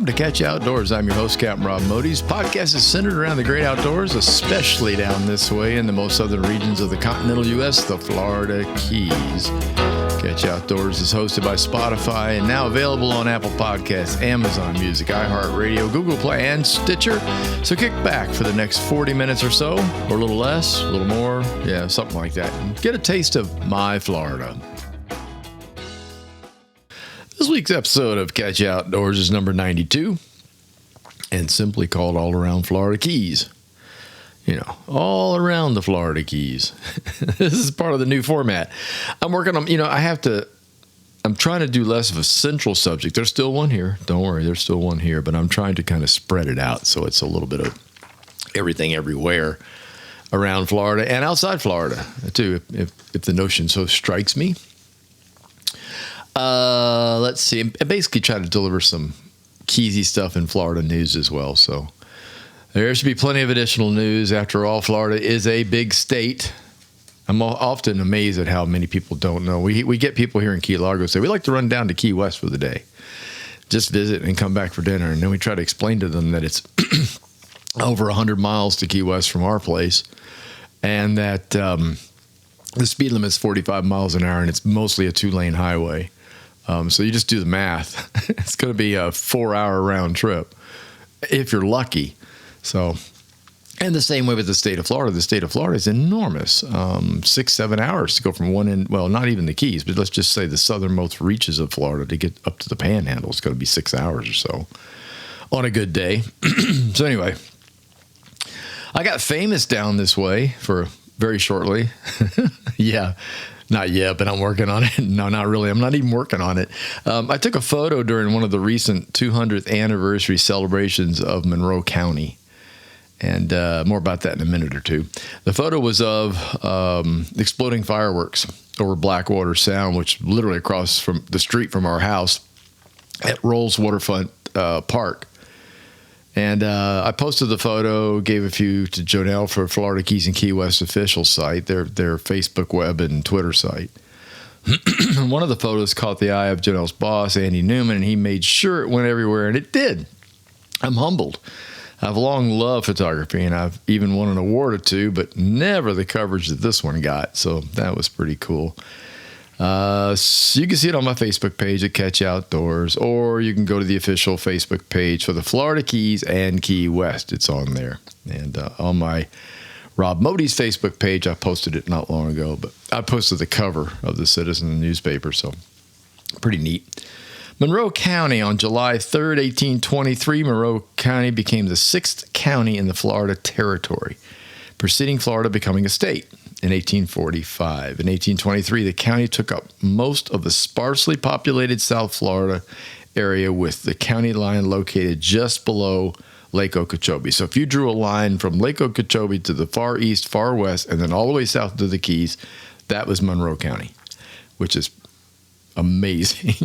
to Catch You Outdoors. I'm your host, Captain Rob Modes. Podcast is centered around the great outdoors, especially down this way in the most southern regions of the continental U.S., the Florida Keys. Catch You Outdoors is hosted by Spotify and now available on Apple Podcasts, Amazon Music, iHeartRadio, Google Play, and Stitcher. So kick back for the next 40 minutes or so, or a little less, a little more, something like that, and get a taste of my Florida. This week's episode of Catch You Outdoors is number 92 and simply called All Around Florida Keys. All around the Florida Keys. This is part of the new format. I'm working on, I'm trying to do less of a central subject. There's still one here. Don't worry, there's still one here, but I'm trying to kind of spread it out so it's a little bit of everything everywhere around Florida and outside Florida, too, if the notion so strikes me. Let's see. I basically try to deliver some Keysy stuff in Florida news as well. So there should be plenty of additional news. After all, Florida is a big state. I'm often amazed at how many people don't know. We get people here in Key Largo say, we like to run down to Key West for the day. Just visit and come back for dinner. And then we try to explain to them that it's over 100 miles to Key West from our place. And that the speed limit is 45 miles an hour and it's mostly a 2-lane highway. So you just do the math. It's going to be a 4-hour round trip if you're lucky. So, and the same way with the state of Florida. The state of Florida is enormous. 6-7 hours to go from one end, well, not even the Keys, but let's just say the southernmost reaches of Florida to get up to the Panhandle. It's going to be 6 hours or so on a good day. So anyway, I got famous down this way for very shortly. Yeah. Not yet, but I'm working on it. No, not really. I'm not even working on it. I took a photo during one of the recent 200th anniversary celebrations of Monroe County. And more about that in a minute or two. The photo was of exploding fireworks over Blackwater Sound, which literally across from the street from our house at Rolls Waterfront Park. And I posted the photo, gave a few to Jonelle for Florida Keys and Key West official site, their Facebook web and Twitter site. One of the photos caught the eye of Jonelle's boss, Andy Newman, and he made sure it went everywhere, and it did. I'm humbled. I've long loved photography, and I've even won an award or two, but never the coverage that this one got, so that was pretty cool. So you can see it on my Facebook page at Catch Outdoors, or you can go to the official Facebook page for the Florida Keys and Key West. It's on there. And on my Rob Modes Facebook page, I posted it not long ago, but I posted the cover of the Citizen newspaper, so pretty neat. Monroe County on July 3rd, 1823, Monroe County became the 6th county in the Florida Territory, preceding Florida becoming a state. In 1845. In 1823, the county took up most of the sparsely populated South Florida area, with the county line located just below Lake Okeechobee. So if you drew a line from Lake Okeechobee to the far east, far west, and then all the way south to the Keys, that was Monroe County, which is amazing.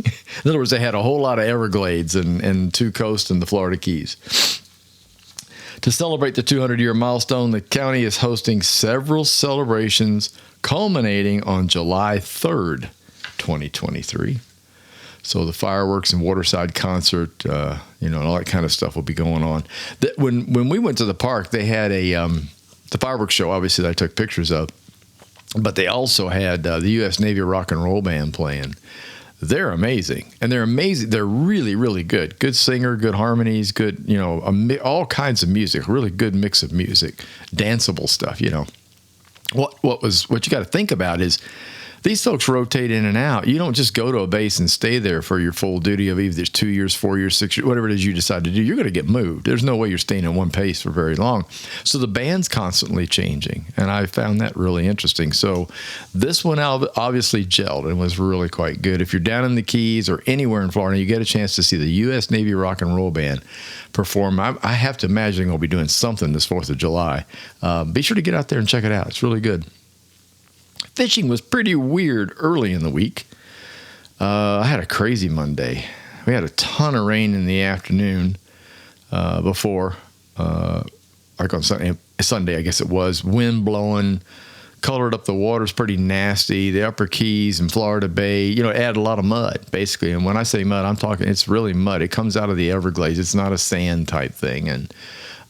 In other words, they had a whole lot of Everglades and two coasts in the Florida Keys. To celebrate the 200-year milestone, the county is hosting several celebrations culminating on July 3rd, 2023. So the fireworks and waterside concert, and all that kind of stuff will be going on. When we went to the park, they had the fireworks show, obviously, that I took pictures of, but they also had the U.S. Navy Rock and Roll Band playing. They're amazing, and they're amazing. They're really, really good. Good singer, good harmonies, good, all kinds of music. Really good mix of music, danceable stuff. What you got to think about is these folks rotate in and out. You don't just go to a base and stay there for your full duty of either 2 years, 4 years, 6 years, whatever it is you decide to do. You're going to get moved. There's no way you're staying in one place for very long. So the band's constantly changing, and I found that really interesting. So this one obviously gelled and was really quite good. If you're down in the Keys or anywhere in Florida, you get a chance to see the U.S. Navy Rock and Roll Band perform. I have to imagine they're going to be doing something this 4th of July. Be sure to get out there and check it out. It's really good. Fishing was pretty weird early in the week. I had a crazy Monday. We had a ton of rain in the afternoon before, like on Sunday, I guess it was. Wind blowing, colored up the water's pretty nasty. The Upper Keys and Florida Bay, add a lot of mud, basically. And when I say mud, I'm talking, it's really mud. It comes out of the Everglades. It's not a sand type thing. And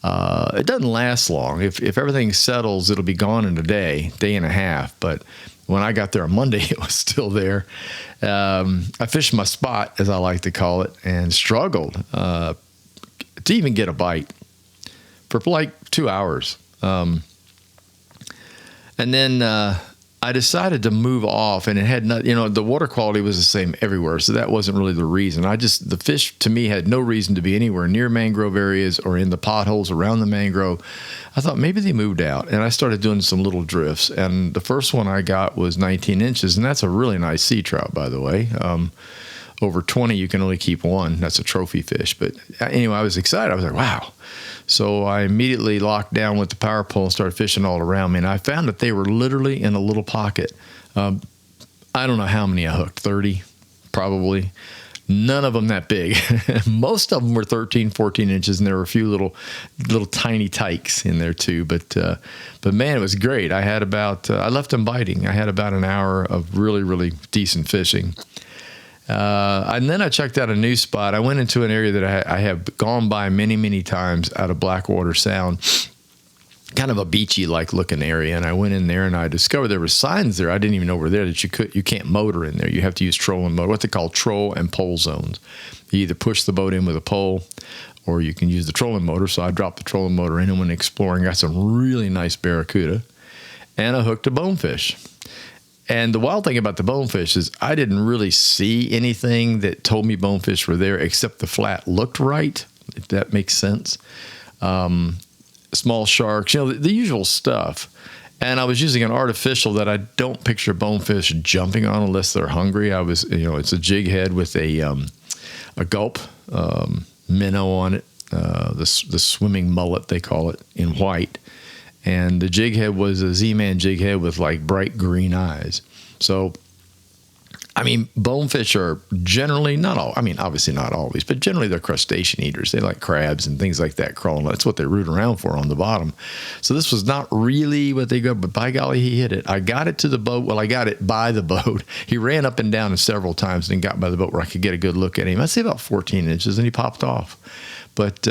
it doesn't last long. If everything settles, it'll be gone in a day and a half. But when I got there on Monday, it was still there. I fished my spot, as I like to call it, and struggled to even get a bite for like 2 hours. And then I decided to move off, and it had not, the water quality was the same everywhere. So that wasn't really the reason. The fish to me had no reason to be anywhere near mangrove areas or in the potholes around the mangrove. I thought maybe they moved out, and I started doing some little drifts. And the first one I got was 19 inches, and that's a really nice sea trout, by the way. Over 20, you can only keep one. That's a trophy fish. But anyway, I was excited. I was like, wow. So I immediately locked down with the power pole and started fishing all around me. And I found that they were literally in a little pocket. I don't know how many I hooked, 30 probably. None of them that big. Most of them were 13, 14 inches, and there were a few little tiny tykes in there too. But man, it was great. I had I left them biting. I had about an hour of really, really decent fishing. And then I checked out a new spot. I went into an area that I have gone by many, many times out of Blackwater Sound, kind of a beachy-like looking area. And I went in there and I discovered there were signs there. I didn't even know were there that you can't motor in there. You have to use trolling motor, what they call troll and pole zones. You either push the boat in with a pole or you can use the trolling motor. So I dropped the trolling motor in and went exploring, got some really nice barracuda, and I hooked a bonefish. And the wild thing about the bonefish is I didn't really see anything that told me bonefish were there except the flat looked right, if that makes sense. Small sharks, the usual stuff. And I was using an artificial that I don't picture bonefish jumping on unless they're hungry. It's a jig head with a gulp minnow on it, the swimming mullet, they call it, in white. And the jig head was a Z-Man jig head with like bright green eyes. So, bonefish are generally obviously not always, but generally they're crustacean eaters. They like crabs and things like that crawling. That's what they root around for on the bottom. So this was not really what they go, but by golly, he hit it. I got it to the boat. Well, I got it by the boat. He ran up and down several times and got by the boat where I could get a good look at him. I'd say about 14 inches, and he popped off. But,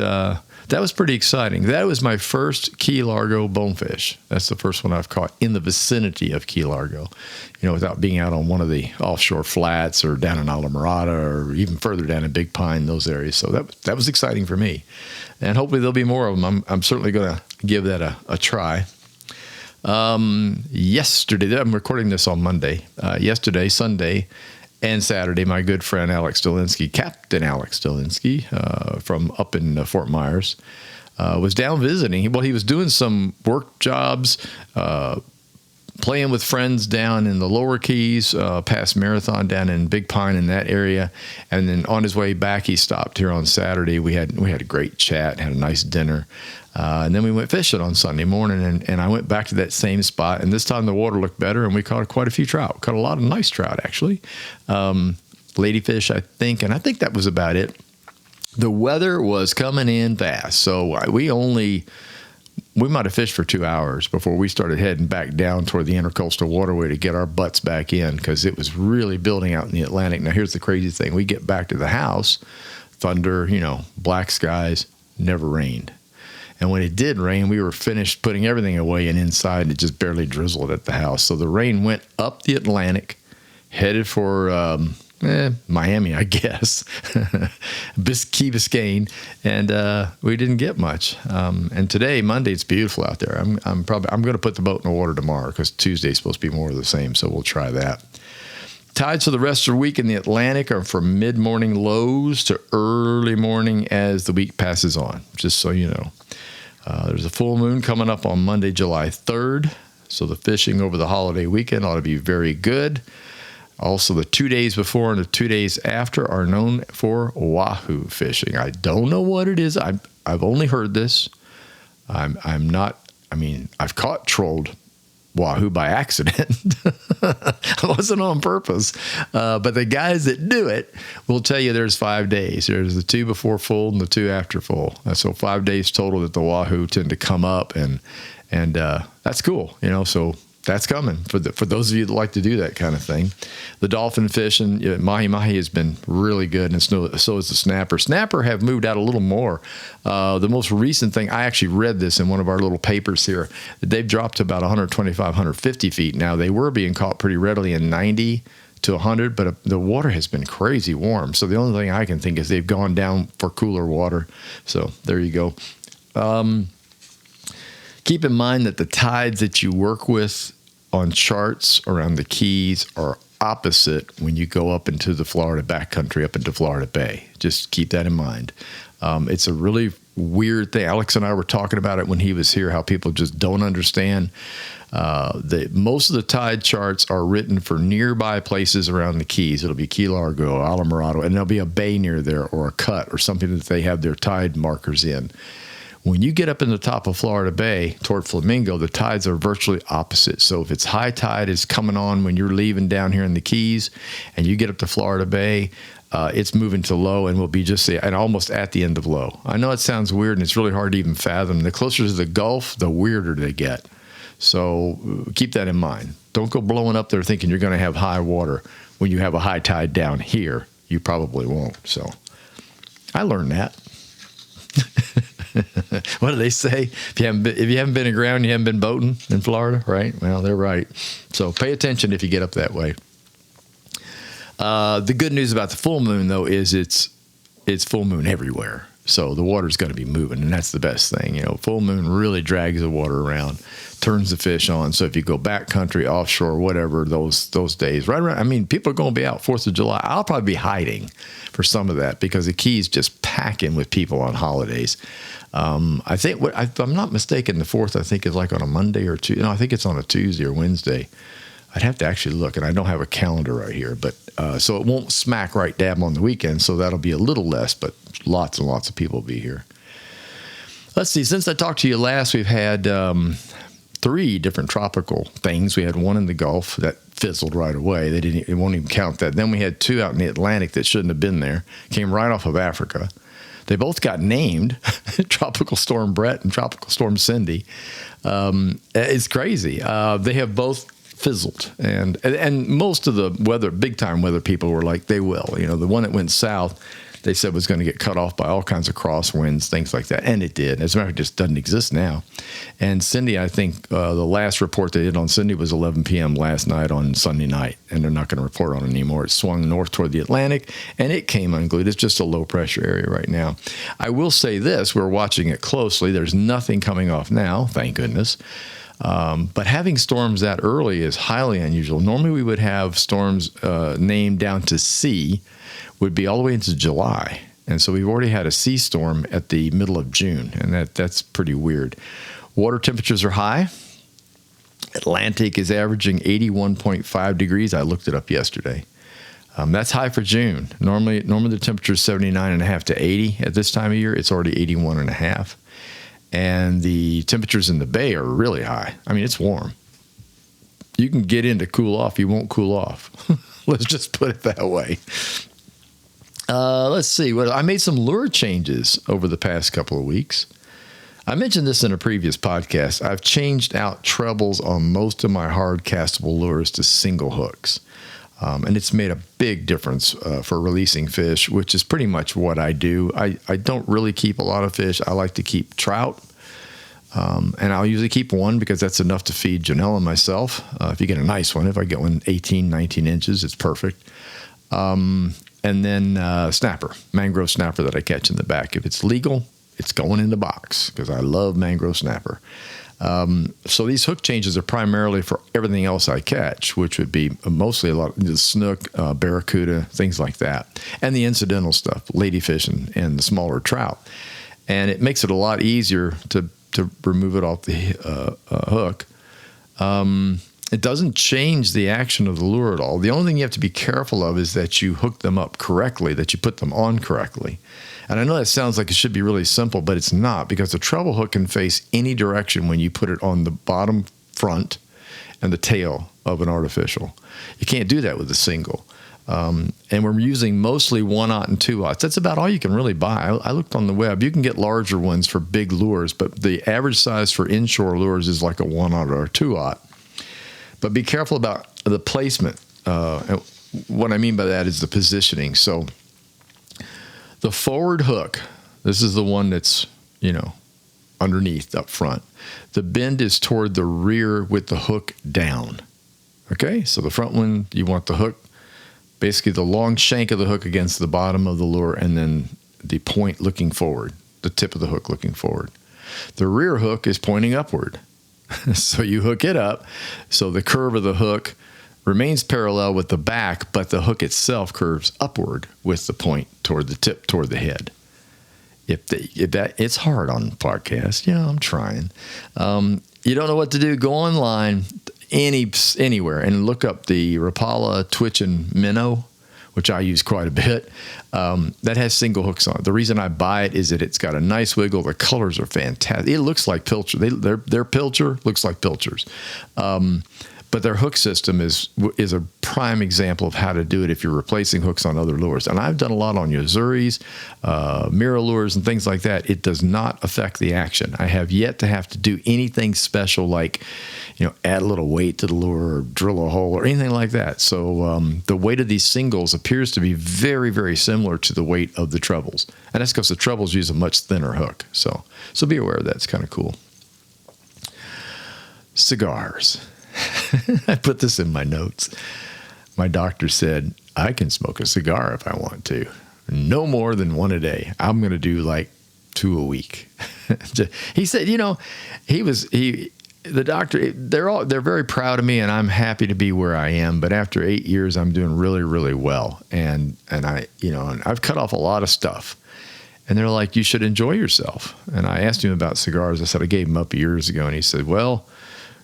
that was pretty exciting. That was my first Key Largo bonefish. That's the first one I've caught in the vicinity of Key Largo, without being out on one of the offshore flats or down in Islamorada or even further down in Big Pine, those areas. So that was exciting for me. And hopefully there'll be more of them. I'm certainly going to give that a try. Yesterday, I'm recording this on Monday. Yesterday, Sunday, and Saturday, my good friend Alex Dolinsky, Captain Alex Dolinsky, from up in Fort Myers, was down visiting. Well, he was doing some work jobs, playing with friends down in the Lower Keys, past Marathon down in Big Pine in that area. And then on his way back, he stopped here on Saturday. We had a great chat, had a nice dinner. And then we went fishing on Sunday morning, and I went back to that same spot. And this time the water looked better, and we caught quite a few trout. Caught a lot of nice trout, actually. Ladyfish, I think, and I think that was about it. The weather was coming in fast, so we might have fished for 2 hours before we started heading back down toward the Intercoastal Waterway to get our butts back in, because it was really building out in the Atlantic. Now, here's the crazy thing. We get back to the house, thunder, black skies, never rained. And when it did rain, we were finished putting everything away, and inside it just barely drizzled at the house. So the rain went up the Atlantic, headed for Miami, I guess, Key Biscayne, and we didn't get much. And today, Monday, it's beautiful out there. I'm going to put the boat in the water tomorrow because Tuesday's supposed to be more of the same, so we'll try that. Tides for the rest of the week in the Atlantic are from mid-morning lows to early morning as the week passes on, just so you know. There's a full moon coming up on Monday, July 3rd, so the fishing over the holiday weekend ought to be very good. Also, the 2 days before and the 2 days after are known for wahoo fishing. I don't know what it is. I've only heard this. I've caught trolled wahoo by accident. It wasn't on purpose. But the guys that do it will tell you there's 5 days. There's the 2 before full and the 2 after full. So 5 days total that the wahoo tend to come up, and that's cool. So that's coming for those of you that like to do that kind of thing. The dolphin fishing, mahi-mahi has been really good, and so is the snapper. Snapper have moved out a little more. The most recent thing, I actually read this in one of our little papers here, that they've dropped to about 125, 150 feet now. They were being caught pretty readily in 90 to 100, but the water has been crazy warm. So the only thing I can think is they've gone down for cooler water. So there you go. Keep in mind that the tides that you work with on charts around the Keys are opposite when you go up into the Florida backcountry, up into Florida Bay. Just keep that in mind. It's a really weird thing. Alex and I were talking about it when he was here, how people just don't understand. Most of the tide charts are written for nearby places around the Keys. It'll be Key Largo, Islamorado, and there'll be a bay near there or a cut or something that they have their tide markers in. When you get up in the top of Florida Bay toward Flamingo, the tides are virtually opposite. So if it's high tide is coming on when you're leaving down here in the Keys and you get up to Florida Bay, it's moving to low and will be just and almost at the end of low. I know it sounds weird and it's really hard to even fathom. The closer to the Gulf, the weirder they get. So keep that in mind. Don't go blowing up there thinking you're going to have high water when you have a high tide down here. You probably won't. So I learned that. What do they say? If you haven't been aground, you haven't been boating in Florida, right? Well, they're right. So pay attention if you get up that way. The good news about the full moon, though, is it's full moon everywhere. So the water's going to be moving, and that's the best thing. Full moon really drags the water around, turns the fish on. So if you go backcountry, offshore, whatever, those days, right around, I mean, people are going to be out 4th of July. I'll probably be hiding for some of that because the Keys just packing with people on holidays. I think, if I'm not mistaken, the 4th, I think, is like on a Monday or Tuesday. No, I think it's on a Tuesday or Wednesday. I'd have to actually look, and I don't have a calendar right here. But so it won't smack right dab on the weekend, so that'll be a little less, but lots and lots of people will be here. Let's see. Since I talked to you last, we've had 3 different tropical things. We had one in the Gulf that fizzled right away. It won't even count that. Then we had 2 out in the Atlantic that shouldn't have been there. Came right off of Africa. They both got named Tropical Storm Brett and Tropical Storm Cindy. It's crazy. They have both fizzled, and most of the big time weather people were like, they will. The one that went south, they said was going to get cut off by all kinds of crosswinds, things like that, and it did. As a matter of fact, it just doesn't exist now. And Cindy, I think the last report they did on Cindy was 11 p.m. last night on Sunday night, and they're not going to report on it anymore. It swung north toward the Atlantic, and it came unglued. It's just a low-pressure area right now. I will say this. We're watching it closely. There's nothing coming off now, thank goodness. But having storms that early is highly unusual. Normally we would have storms named down to C, would be all the way into July. And so we've already had a C storm at the middle of June, and that's pretty weird. Water temperatures are high. Atlantic is averaging 81.5 degrees. I looked it up yesterday. That's high for June. Normally the temperature is 79.5 to 80. At this time of year, it's already 81.5. And the temperatures in the bay are really high. I mean, it's warm. You can get in to cool off. You won't cool off. Let's just put it that way. Let's see. I made some lure changes over the past couple of weeks. I mentioned this in a previous podcast. I've changed out trebles on most of my hard castable lures to single hooks. And it's made a big difference for releasing fish, which is pretty much what I do. I don't really keep a lot of fish. I like to keep trout. And I'll usually keep one because that's enough to feed Janelle and myself. If you get a nice one, if I get one 18, 19 inches, it's perfect. And then snapper, mangrove snapper that I catch in the back. If it's legal, it's going in the box because I love mangrove snapper. So these hook changes are primarily for everything else I catch, which would be mostly a lot of the snook, barracuda, things like that, and the incidental stuff, ladyfish and the smaller trout. And it makes it a lot easier to remove it off the hook. It doesn't change the action of the lure at all. The only thing you have to be careful of is that you hook them up correctly, that you put them on correctly. And I know that sounds like it should be really simple, but it's not, because the treble hook can face any direction when you put it on the bottom front and the tail of an artificial. You can't do that with a single. And we're using mostly 1/0 and 2/0. That's about all you can really buy. I looked on the web. You can get larger ones for big lures, but the average size for inshore lures is like a 1/0 or a 2/0. But be careful about the placement. And what I mean by that is the positioning. So the forward hook, this is the one that's, underneath up front. The bend is toward the rear with the hook down. Okay, so the front one, you want the hook, basically the long shank of the hook against the bottom of the lure, and then the point looking forward, the tip of the hook looking forward. The rear hook is pointing upward. So you hook it up, so the curve of the hook remains parallel with the back, but the hook itself curves upward with the point toward the tip, toward the head. If that, it's hard on podcasts. I'm trying. You don't know what to do, go online anywhere and look up the Rapala Twitch and Minnow, which I use quite a bit. That has single hooks on it. The reason I buy it is that it's got a nice wiggle. The colors are fantastic. It looks like pilcher. Their pilcher looks like pilchers. But their hook system is a prime example of how to do it if you're replacing hooks on other lures. And I've done a lot on Yo-Zuris, mirror lures, and things like that. It does not affect the action. I have yet to have to do anything special like, add a little weight to the lure or drill a hole or anything like that. So the weight of these singles appears to be very, very similar to the weight of the trebles. And that's because the trebles use a much thinner hook. So be aware of that. It's kind of cool. Cigars. I put this in my notes. My doctor said, I can smoke a cigar if I want to. No more than one a day. I'm going to do like 2 a week. He said, the doctor, they're very proud of me, and I'm happy to be where I am. But after 8 years, I'm doing really, really well. And I, and I've cut off a lot of stuff. And they're like, you should enjoy yourself. And I asked him about cigars. I said, I gave him up years ago. And he said, well,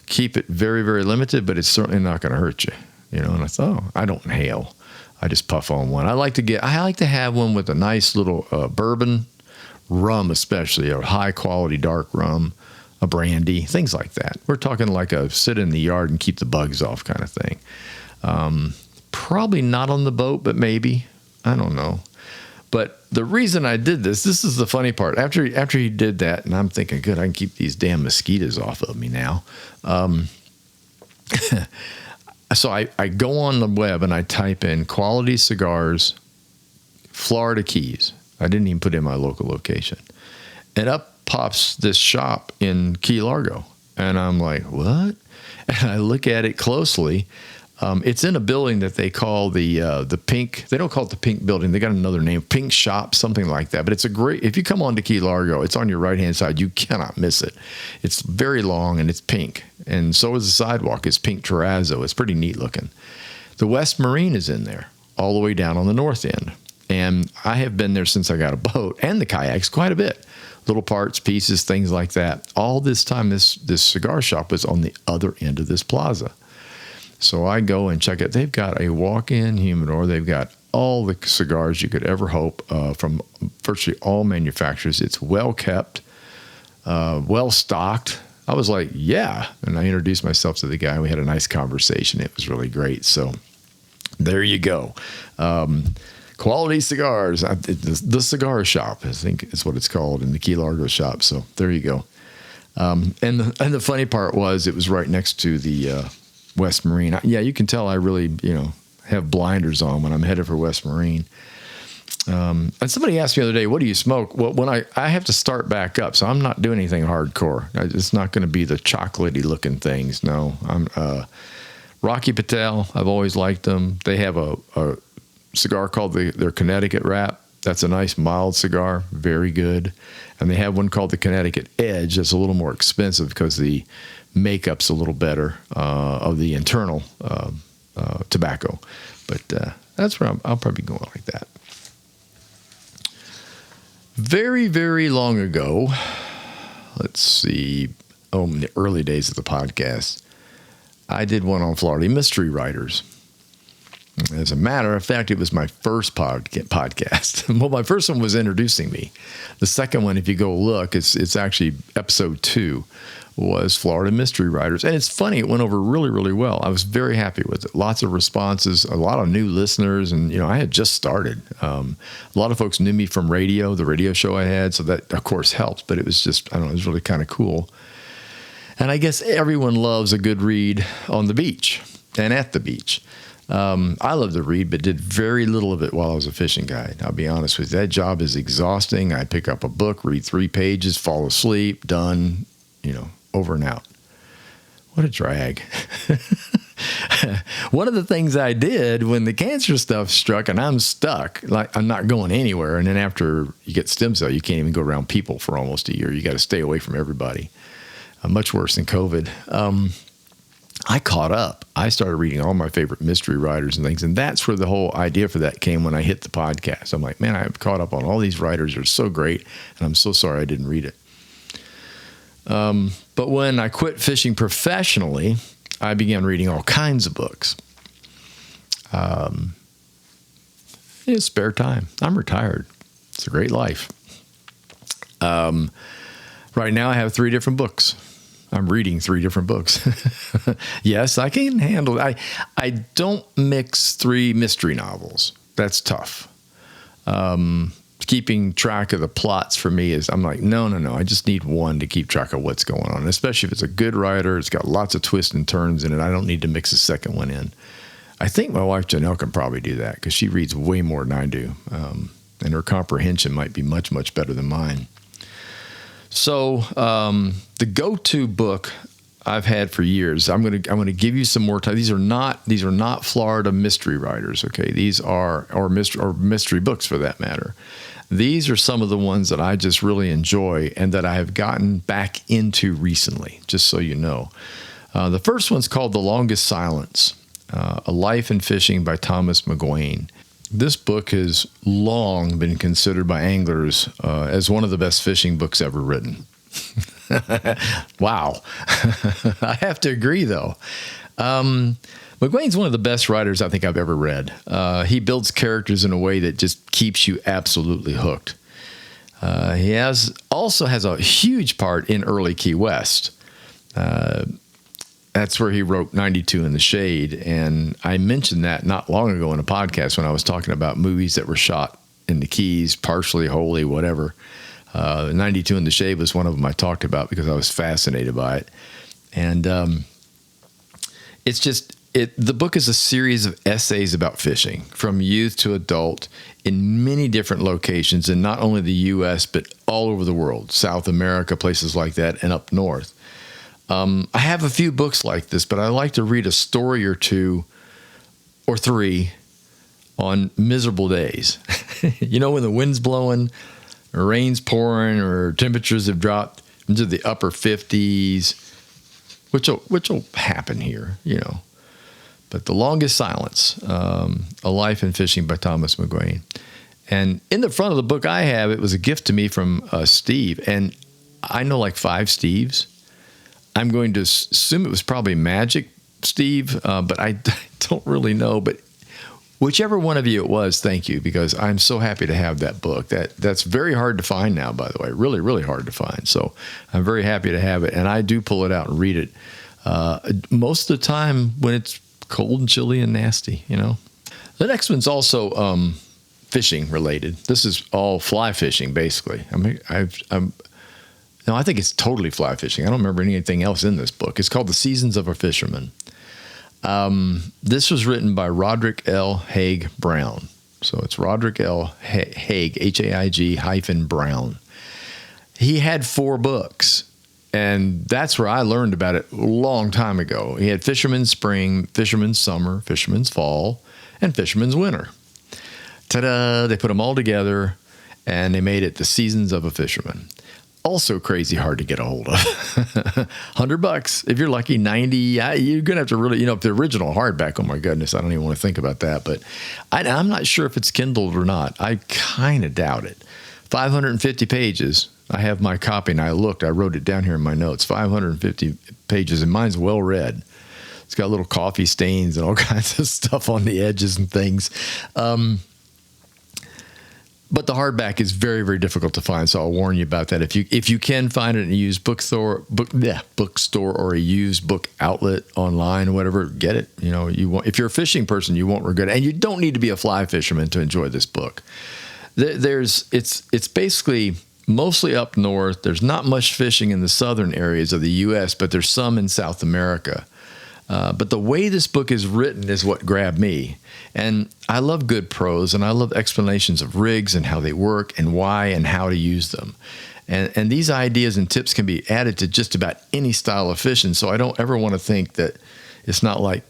keep it very, very limited, but it's certainly not going to hurt you. And I thought, I don't inhale. I just puff on one. I like to have one with a nice little bourbon, rum especially, a high quality dark rum, a brandy, things like that. We're talking like a sit in the yard and keep the bugs off kind of thing. Probably not on the boat, but maybe. I don't know. But the reason I did this is the funny part. After he did that, and I'm thinking, good, I can keep these damn mosquitoes off of me now. So I go on the web and I type in quality cigars, Florida Keys. I didn't even put in my local location. And up pops this shop in Key Largo. And I'm like, what? And I look at it closely. It's in a building that they call the Pink. They don't call it the Pink Building. They got another name, Pink Shop, something like that. But it's if you come on to Key Largo, it's on your right-hand side. You cannot miss it. It's very long and it's pink. And so is the sidewalk. It's pink terrazzo. It's pretty neat looking. The West Marine is in there all the way down on the north end. And I have been there since I got a boat and the kayaks quite a bit. Little parts, pieces, things like that. All this time, this cigar shop was on the other end of this plaza. So I go and check it. They've got a walk-in humidor. They've got all the cigars you could ever hope from virtually all manufacturers. It's well kept, well stocked. I was like, yeah. And I introduced myself to the guy. We had a nice conversation. It was really great. So there you go. Quality cigars. The cigar shop, I think is what it's called, in the Key Largo shop. So there you go. And the funny part was it was right next to the West Marine. Yeah, you can tell I really, have blinders on when I'm headed for West Marine. And somebody asked me the other day, what do you smoke? Well, when I have to start back up, so I'm not doing anything hardcore. It's not going to be the chocolatey looking things. No, I'm Rocky Patel. I've always liked them. They have a cigar called their Connecticut Wrap. That's a nice mild cigar, very good. And they have one called the Connecticut Edge. That's a little more expensive because the makeup's a little better of the internal tobacco. But that's where I'll probably go like that. Very, very long ago, let's see, in the early days of the podcast, I did one on Florida Mystery Riders. As a matter of fact, it was my first podcast. Well, my first one was introducing me. The second one, if you go look, it's actually episode 2, was Florida Mystery Riders. And it's funny, it went over really, really well. I was very happy with it. Lots of responses, a lot of new listeners. And, I had just started. A lot of folks knew me from radio, the radio show I had. So that, of course, helps. But it was just, I don't know, it was really kind of cool. And I guess everyone loves a good read on the beach and at the beach. I love to read, but did very little of it while I was a fishing guide. I'll be honest with you. That job is exhausting. I pick up a book, read 3 pages, fall asleep, done, over and out. What a drag. One of the things I did when the cancer stuff struck and I'm stuck, like I'm not going anywhere. And then after you get stem cell, you can't even go around people for almost a year. You got to stay away from everybody. Much worse than COVID. I caught up. I started reading all my favorite mystery writers and things. And that's where the whole idea for that came when I hit the podcast. I'm like, man, I've caught up on all these writers. They're so great. And I'm so sorry I didn't read it. But when I quit fishing professionally, I began reading all kinds of books. It's spare time. I'm retired. It's a great life. Right now I have 3 different books. I'm reading 3 different books. Yes, I can handle it. I don't mix 3 mystery novels. That's tough. Keeping track of the plots for me I'm like, no. I just need one to keep track of what's going on, especially if it's a good writer. It's got lots of twists and turns in it. I don't need to mix a second one in. I think my wife, Janelle, can probably do that because she reads way more than I do. And her comprehension might be much, much better than mine. So the go-to book I've had for years, I'm going to give you some more time. These are not Florida mystery writers, okay? These are or mystery books for that matter. These are some of the ones that I just really enjoy and that I have gotten back into recently, just so you know. The first one's called The Longest Silence, A Life in Fishing by Thomas McGuane. This book has long been considered by anglers as one of the best fishing books ever written. Wow. I have to agree, though. McGuane's one of the best writers I think I've ever read. He builds characters in a way that just keeps you absolutely hooked. He also has a huge part in early Key West. That's where he wrote 92 in the Shade. And I mentioned that not long ago in a podcast when I was talking about movies that were shot in the Keys, partially, wholly, whatever. 92 in the Shade was one of them I talked about because I was fascinated by it. And the book is a series of essays about fishing from youth to adult in many different locations in not only the U.S., but all over the world, South America, places like that, and up north. I have a few books like this, but I like to read a story or 2 or 3 on miserable days. When the wind's blowing, or rain's pouring, or temperatures have dropped into the upper 50s, which will happen here, But The Longest Silence, A Life in Fishing by Thomas McGuane. And in the front of the book it was a gift to me from Steve. And I know like 5 Steves. I'm going to assume it was probably Magic Steve, but I don't really know. But whichever one of you it was, thank you, because I'm so happy to have that book. That's very hard to find now, by the way, really, really hard to find. So I'm very happy to have it, and I do pull it out and read it most of the time when it's cold and chilly and nasty, The next one's also fishing related. This is all fly fishing, basically. I think it's totally fly fishing. I don't remember anything else in this book. It's called The Seasons of a Fisherman. This was written by Roderick L. Haig Brown. So it's Roderick L. Haig, Haig Brown. He had 4 books, and that's where I learned about it a long time ago. He had Fisherman's Spring, Fisherman's Summer, Fisherman's Fall, and Fisherman's Winter. Ta-da! They put them all together, and they made it The Seasons of a Fisherman. Also crazy hard to get a hold of. $100 if you're lucky. 90. You're gonna have to really, if the original hardback. Oh my goodness, I don't even want to think about that. But I'm not sure if it's Kindled or not. I kind of doubt it. 550 pages. I have my copy, and I wrote it down here in my notes. 550 pages, and mine's well read. It's got little coffee stains and all kinds of stuff on the edges and things. But the hardback is very, very difficult to find, so I'll warn you about that. If you can find it in a used bookstore or a used book outlet online or whatever, get it. If you're a fishing person, you won't regret it, and you don't need to be a fly fisherman to enjoy this book. It's basically mostly up north. There's not much fishing in the southern areas of the U.S., but there's some in South America. But the way this book is written is what grabbed me. And I love good prose, and I love explanations of rigs and how they work and why and how to use them. And these ideas and tips can be added to just about any style of fishing. So I don't ever want to think that it's not like,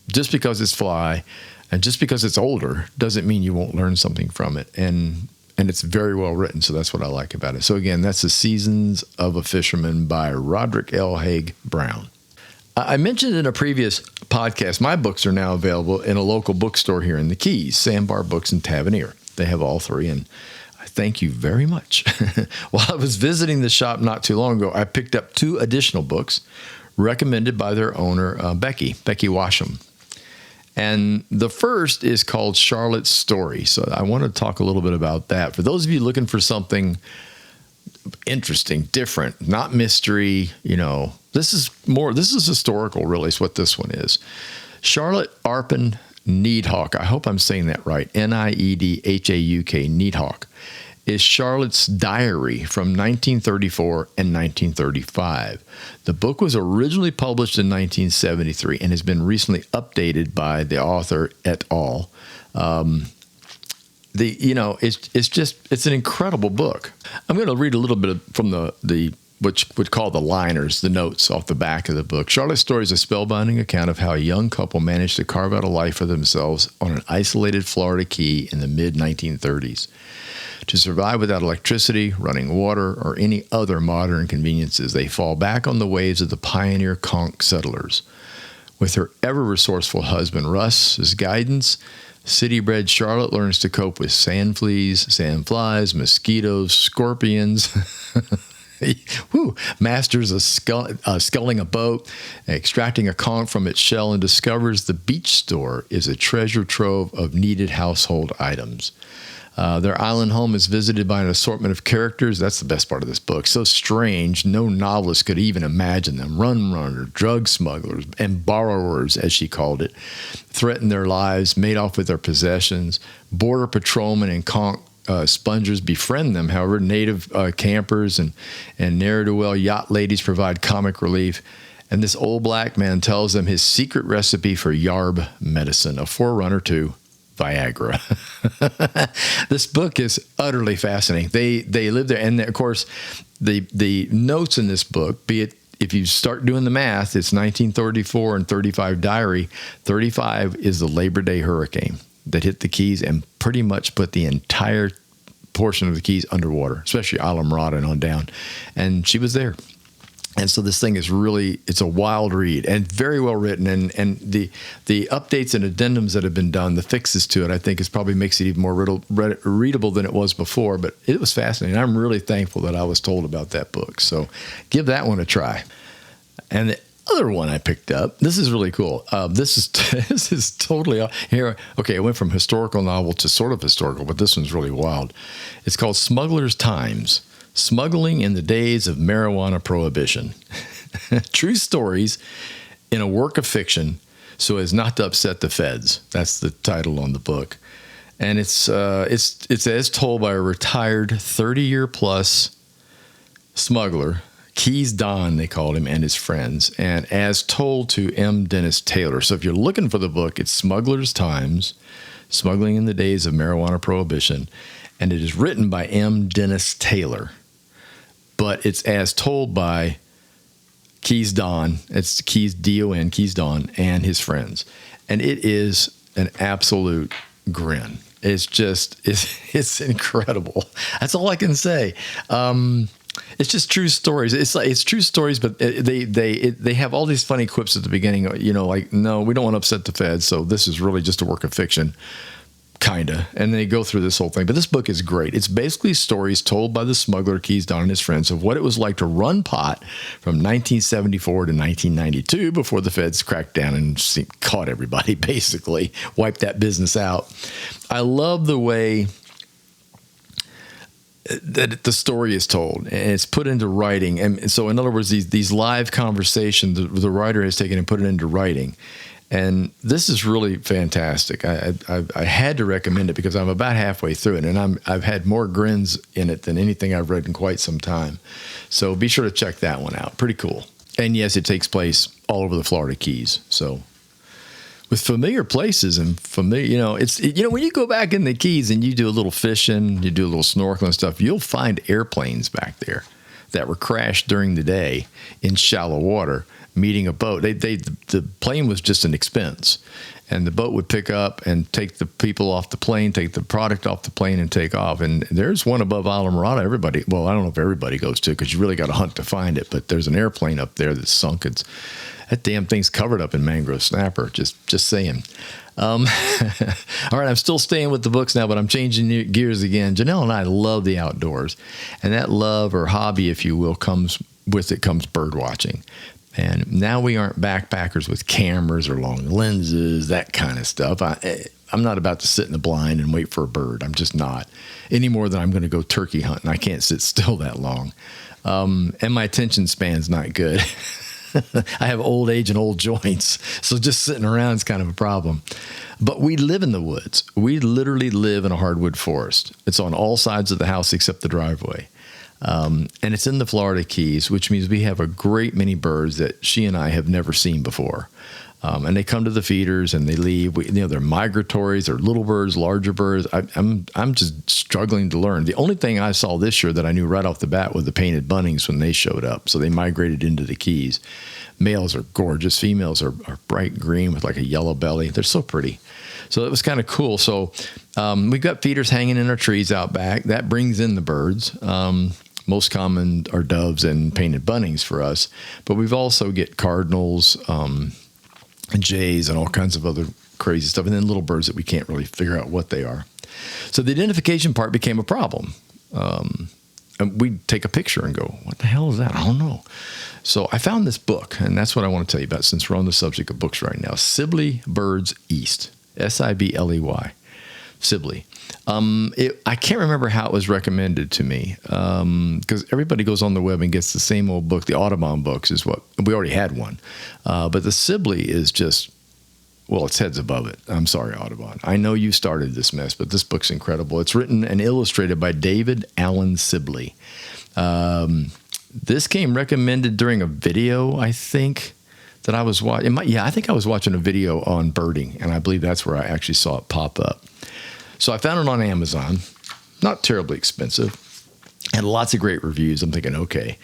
just because it's fly and just because it's older doesn't mean you won't learn something from it. And it's very well written, so that's what I like about it. So again, that's The Seasons of a Fisherman by Roderick L. Haig Brown. I mentioned in a previous podcast, my books are now available in a local bookstore here in the Keys, Sandbar Books in Tavernier. They have all three, and I thank you very much. While I was visiting the shop not too long ago, I picked up 2 additional books recommended by their owner, Becky Washam. And the first is called Charlotte's Story. So I want to talk a little bit about that. For those of you looking for something interesting, different, not mystery, this is historical, really, is what this one is. Charlotte Arpin Needhawk, I hope I'm saying that right, Niedhauk, Needhawk, is Charlotte's diary from 1934 and 1935. The book was originally published in 1973 and has been recently updated by the author et al. It's an incredible book. I'm going to read a little bit from the which would call the liners, the notes off the back of the book. Charlotte's Story is a spellbinding account of how a young couple managed to carve out a life for themselves on an isolated Florida key in the mid-1930s. To survive without electricity, running water, or any other modern conveniences, they fall back on the waves of the pioneer conch settlers. With her ever-resourceful husband Russ's guidance, city-bred Charlotte learns to cope with sand fleas, sandflies, mosquitoes, scorpions, masters of sculling a boat, extracting a conch from its shell, and discovers the beach store is a treasure trove of needed household items. Their island home is visited by an assortment of characters. That's the best part of this book. So strange, no novelist could even imagine them. Runners, drug smugglers, and borrowers, as she called it, threaten their lives, made off with their possessions. Border patrolmen and conch spongers befriend them. However, native campers and ne'er-do-well yacht ladies provide comic relief. And this old black man tells them his secret recipe for yarb medicine, a forerunner to Viagra. This book is utterly fascinating. They live there, and of course, the notes in this book, be it if you start doing the math, it's 1934 and 35 diary. 35 is the Labor Day hurricane that hit the Keys and pretty much put the entire portion of the Keys underwater, especially Islamorada and on down. And she was there. And so this thing is really, it's a wild read and very well written. And the updates and addendums that have been done, the fixes to it, I think probably makes it even more readable than it was before. But it was fascinating. I'm really thankful that I was told about that book. So give that one a try. And the other one I picked up, this is really cool. This is totally here. Okay, it went from historical novel to sort of historical, but this one's really wild. It's called Smuggler's Times. Smuggling in the Days of Marijuana Prohibition. True stories in a work of fiction so as not to upset the feds. That's the title on the book. And it's as told by a retired 30-year-plus smuggler, Keys Don, they called him, and his friends, and as told to M. Dennis Taylor. So if you're looking for the book, it's Smuggler's Times, Smuggling in the Days of Marijuana Prohibition, and it is written by M. Dennis Taylor. But it's as told by Keys Don. It's Keys, D-O-N, Keys Don, and his friends. And it is an absolute grin. It's just, it's incredible. That's all I can say. It's just true stories. It's true stories, but they have all these funny quips at the beginning. Like, no, we don't want to upset the feds, so this is really just a work of fiction. Kinda. And they go through this whole thing. But this book is great. It's basically stories told by the smuggler Keys Don and his friends of what it was like to run pot from 1974 to 1992 before the feds cracked down and caught everybody, basically. Wiped that business out. I love the way that the story is told and it's put into writing. And so in other words, these live conversations, the writer has taken and put it into writing. And this is really fantastic. I had to recommend it because I'm about halfway through it, and I've had more grins in it than anything I've read in quite some time. So be sure to check that one out. Pretty cool. And yes, it takes place all over the Florida Keys. So with familiar places and familiar, when you go back in the Keys and you do a little fishing, you do a little snorkeling stuff, you'll find airplanes back there that were crashed during the day in shallow water, meeting a boat. The plane was just an expense, and the boat would pick up and take the people off the plane, take the product off the plane, and take off. And there's one above Islamorada. I don't know if everybody goes to, because you really got to hunt to find it. But there's an airplane up there that's sunk. That damn thing's covered up in mangrove snapper. Just saying. All right, I'm still staying with the books now, but I'm changing gears again. Janelle and I love the outdoors, and that love or hobby, if you will, comes bird watching. And now we aren't backpackers with cameras or long lenses, that kind of stuff. I'm not about to sit in the blind and wait for a bird. I'm just not, any more than I'm going to go turkey hunting. I can't sit still that long. And my attention span's not good. I have old age and old joints, so just sitting around is kind of a problem. But we live in the woods. We literally live in a hardwood forest. It's on all sides of the house except the driveway. And it's in the Florida Keys, which means we have a great many birds that she and I have never seen before. And they come to the feeders and they leave. They're migratories, they're little birds, larger birds. I'm just struggling to learn. The only thing I saw this year that I knew right off the bat were the painted buntings when they showed up. So they migrated into the Keys. Males are gorgeous. Females are bright green with like a yellow belly. They're so pretty. So it was kind of cool. So we've got feeders hanging in our trees out back. That brings in the birds. Most common are doves and painted buntings for us. But we've also get cardinals, and jays and all kinds of other crazy stuff, and then little birds that we can't really figure out what they are. So the identification part became a problem. And we'd take a picture and go, what the hell is that? I don't know. So I found this book, and that's what I want to tell you about since we're on the subject of books right now. Sibley Birds East, Sibley. Sibley. I can't remember how it was recommended to me, because everybody goes on the web and gets the same old book. The Audubon books is what we already had one, but the Sibley is just, well, it's heads above it. I'm sorry, Audubon. I know you started this mess, but this book's incredible. It's written and illustrated by David Allen Sibley. This came recommended during a video, I think, that I was watching. I think I was watching a video on birding, and I believe that's where I actually saw it pop up. So I found it on Amazon, not terribly expensive, and lots of great reviews. I'm thinking, okay,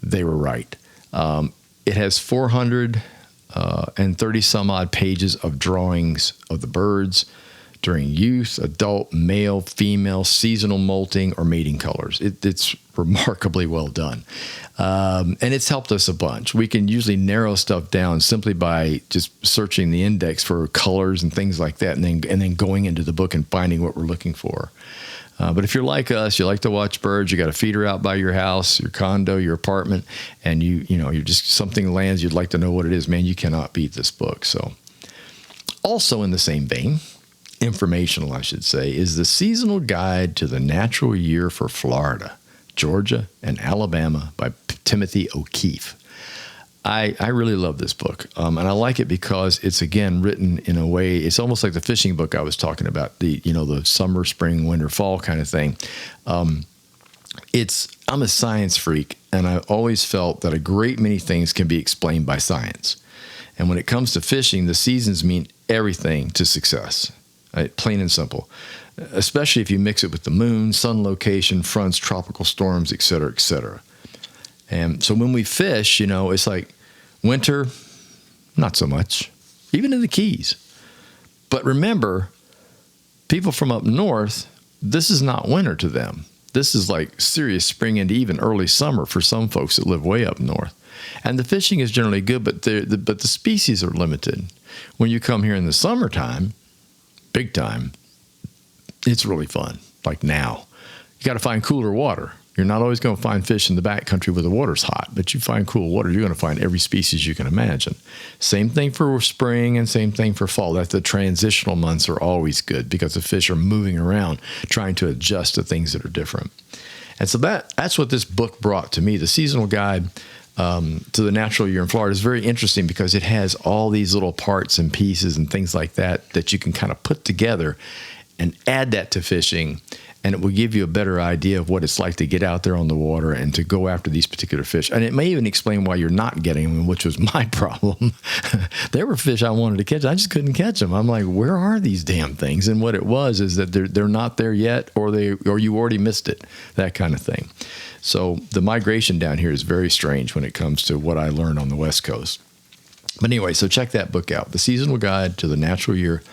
they were right. It has 430 some odd pages of drawings of the birds during youth, adult, male, female, seasonal molting, or mating colors. It's remarkably well done. And it's helped us a bunch. We can usually narrow stuff down simply by just searching the index for colors and things like that, and then going into the book and finding what we're looking for. But if you're like us, you like to watch birds, you got a feeder out by your house, your condo, your apartment, and you're just, something lands, you'd like to know what it is, man, you cannot beat this book. So also in the same vein, informational, I should say, is the Seasonal Guide to the Natural Year for Florida, Georgia, and Alabama by Timothy O'Keefe. I really love this book, and I like it because it's, again, written in a way, it's almost like the fishing book I was talking about, the summer, spring, winter, fall kind of thing. I'm a science freak, and I've always felt that a great many things can be explained by science. And when it comes to fishing, the seasons mean everything to success. Right? Plain and simple, especially if you mix it with the moon, sun location, fronts, tropical storms, et cetera, et cetera. And so when we fish, it's like winter, not so much, even in the Keys. But remember, people from up north, this is not winter to them. This is like serious spring into even early summer for some folks that live way up north. And the fishing is generally good, but the species are limited. When you come here in the summertime, big time, it's really fun. Like now, you got to find cooler water. You're not always going to find fish in the backcountry where the water's hot, but you find cool water, you're going to find every species you can imagine. Same thing for spring and same thing for fall. That's the transitional months are always good because the fish are moving around, trying to adjust to things that are different. And so that's what this book brought to me, the Seasonal Guide to the natural year in Florida is very interesting because it has all these little parts and pieces and things like that you can kind of put together and add that to fishing. And it will give you a better idea of what it's like to get out there on the water and to go after these particular fish. And it may even explain why you're not getting them, which was my problem. There were fish I wanted to catch. I just couldn't catch them. I'm like, where are these damn things? And what it was is that they're not there yet, or you already missed it, that kind of thing. So the migration down here is very strange when it comes to what I learned on the West Coast. But anyway, so check that book out, The Seasonal Guide to the Natural Year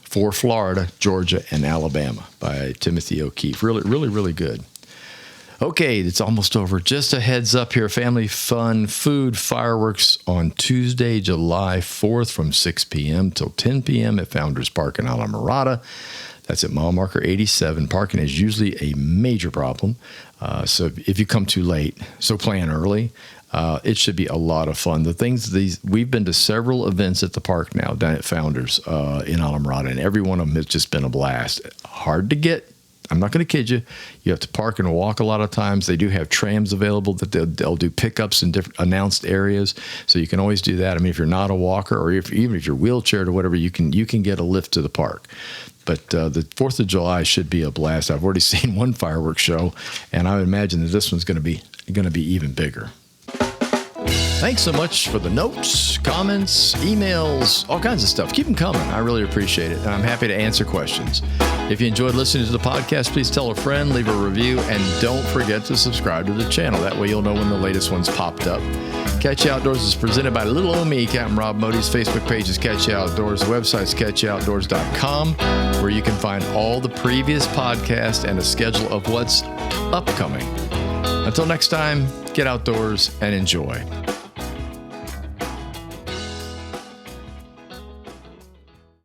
for Florida, Georgia, and Alabama by Timothy O'Keefe. Really, really, really good. Okay, it's almost over. Just a heads up here, family fun, food, fireworks on Tuesday, July 4th from 6 p.m. till 10 p.m. at Founders Park in Islamorada. That's at mile marker 87. Parking is usually a major problem. So if you come too late, so plan early. It should be a lot of fun. We've been to several events at the park now down at Founders in Islamorada, and every one of them has just been a blast. Hard to get. I'm not going to kid you. You have to park and walk a lot of times. They do have trams available that they'll do pickups in different announced areas, so you can always do that. I mean, if you're not a walker or even if you're wheelchaired or whatever, you can get a lift to the park. But the 4th of July should be a blast. I've already seen one fireworks show, and I would imagine that this one's going to be even bigger. Thanks so much for the notes, comments, emails, all kinds of stuff. Keep them coming. I really appreciate it, and I'm happy to answer questions. If you enjoyed listening to the podcast, please tell a friend, leave a review, and don't forget to subscribe to the channel. That way you'll know when the latest one's popped up. Catch You Outdoors is presented by Little Old Me, Captain Rob Mody's Facebook page is Catch You Outdoors. The website's catchyoutdoors.com, where you can find all the previous podcasts and a schedule of what's upcoming. Until next time, get outdoors and enjoy.